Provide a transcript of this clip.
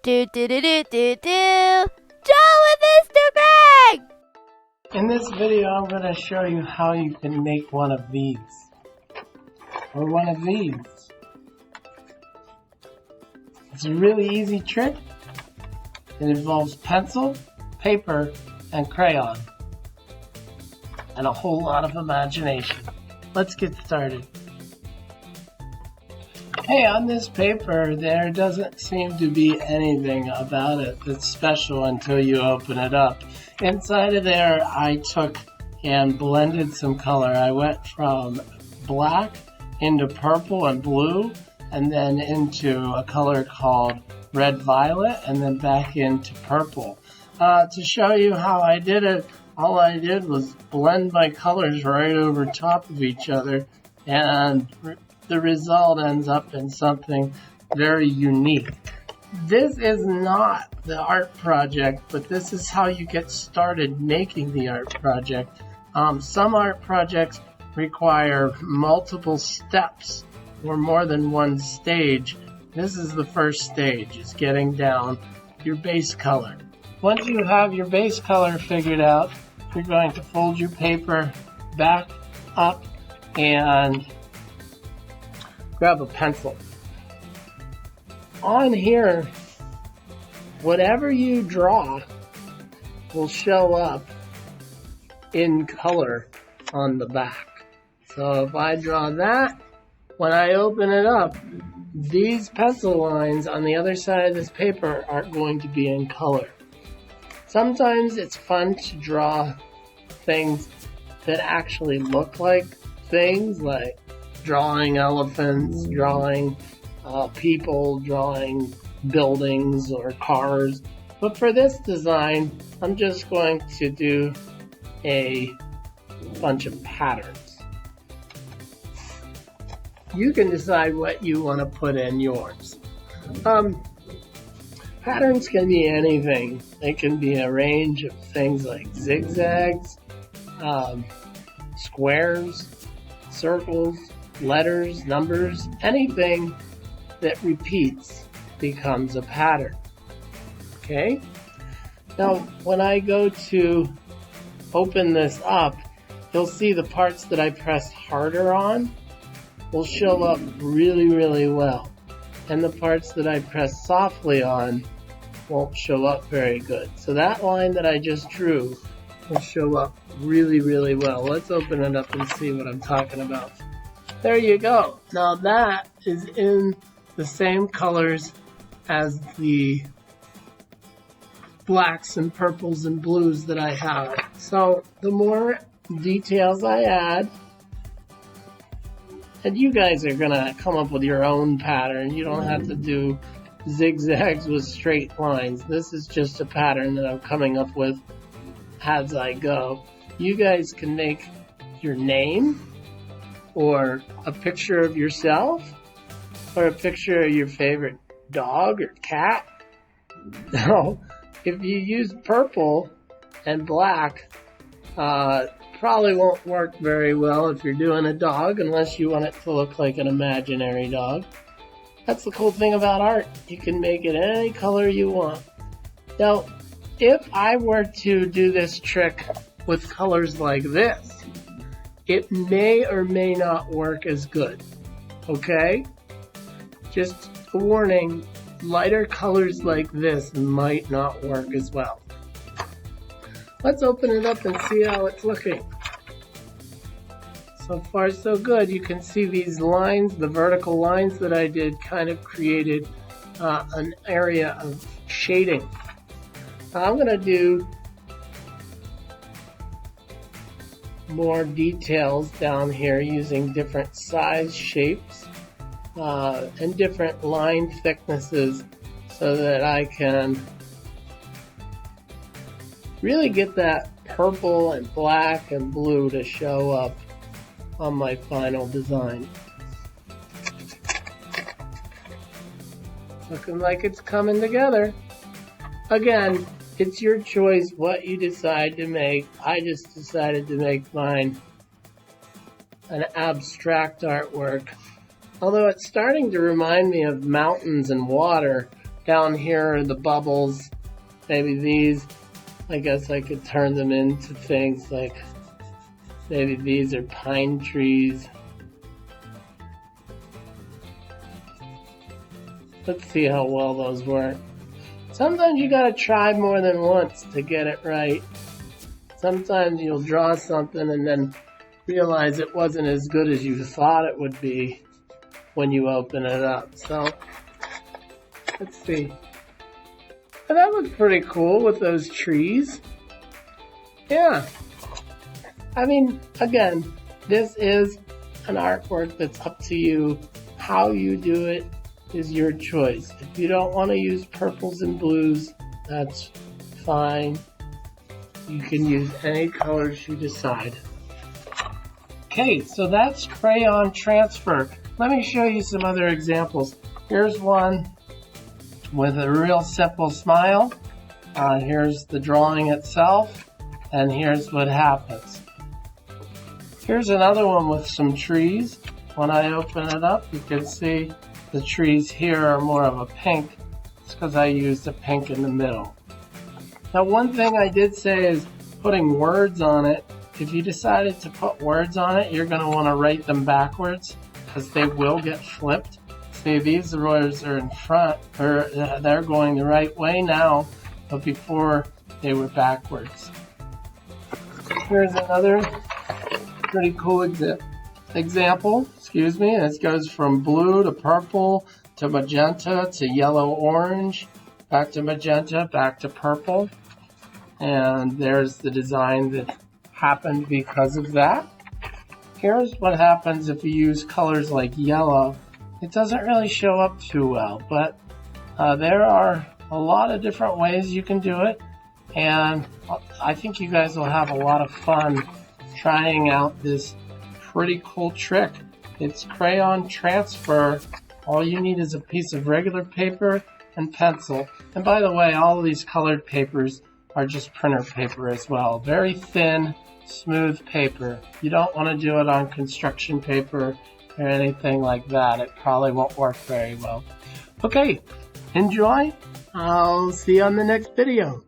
Do do do do do do. Joe and Mr. Greg! In this video, I'm going to show you how you can make one of these. Or one of these. It's a really easy trick. It involves pencil, paper, and crayon. And a whole lot of imagination. Let's get started. Hey, on this paper, there doesn't seem to be anything about it that's special until you open it up. Inside of there, I took and blended some color. I went from black into purple and blue, and then into a color called red-violet, and then back into purple. To show you how I did it, all I did was blend my colors right over top of each other, and the result ends up in something very unique. This is not the art project, but this is how you get started making the art project. Some art projects require multiple steps or more than one stage. This is the first stage, is getting down your base color. Once you have your base color figured out, you're going to fold your paper back up and grab a pencil. On here, whatever you draw will show up in color on the back. So if I draw that, when I open it up, these pencil lines on the other side of this paper aren't going to be in color. Sometimes it's fun to draw things that actually look like things, like drawing elephants, drawing people, drawing buildings or cars. But for this design, I'm just going to do a bunch of patterns. You can decide what you want to put in yours. Patterns can be anything. They can be a range of things like zigzags, squares, circles, letters, numbers. Anything that repeats becomes a pattern. Okay? Now, when I go to open this up, you'll see the parts that I press harder on will show up really, really well. And the parts that I press softly on won't show up very good. So that line that I just drew will show up really, really well. Let's open it up and see what I'm talking about. There you go. Now that is in the same colors as the blacks and purples and blues that I have. So the more details I add, and you guys are gonna come up with your own pattern. You don't have to do zigzags with straight lines. This is just a pattern that I'm coming up with as I go. You guys can make your name, or a picture of yourself, or a picture of your favorite dog or cat. Now, if you use purple and black, probably won't work very well if you're doing a dog, unless you want it to look like an imaginary dog. That's the cool thing about art. You can make it any color you want. Now, if I were to do this trick with colors like this, it may or may not work as good. Okay? Just a warning, lighter colors like this might not work as well. Let's open it up and see how it's looking. So far so good. You can see these lines, the vertical lines that I did kind of created an area of shading. I'm going to do more details down here using different size shapes and different line thicknesses so that I can really get that purple and black and blue to show up on my final design. Looking like it's coming together. Again, it's your choice what you decide to make. I just decided to make mine an abstract artwork. Although it's starting to remind me of mountains and water, Down here are the bubbles. Maybe these, I guess I could turn them into things like, maybe these are pine trees. Let's see how well those work. Sometimes you gotta try more than once to get it right. Sometimes you'll draw something and then realize it wasn't as good as you thought it would be when you open it up. So, let's see. And that looks pretty cool with those trees. Yeah. I mean, again, this is an artwork that's up to you. How you do it is your choice. If you don't want to use purples and blues, that's fine. You can use any colors you decide. Okay, so that's crayon transfer. Let me show you some other examples. Here's one with a real simple smile. Here's the drawing itself, and here's what happens. Here's another one with some trees. When I open it up, you can see the trees here are more of a pink. It's because I used a pink in the middle. Now, one thing I did say is putting words on it. If you decided to put words on it, you're going to want to write them backwards because they will get flipped. See, these words are in front, or they're going the right way now, but before they were backwards. Here's another pretty cool example. And it goes from blue to purple to magenta to yellow orange, back to magenta, back to purple. And there's the design that happened because of that. Here's what happens if you use colors like yellow. It doesn't really show up too well, but there are a lot of different ways you can do it, and I think you guys will have a lot of fun trying out this pretty cool trick. It's crayon transfer. All you need is a piece of regular paper and pencil. And by the way, all of these colored papers are just printer paper as well. Very thin, smooth paper. You don't want to do it on construction paper or anything like that. It probably won't work very well. Okay, enjoy. I'll see you on the next video.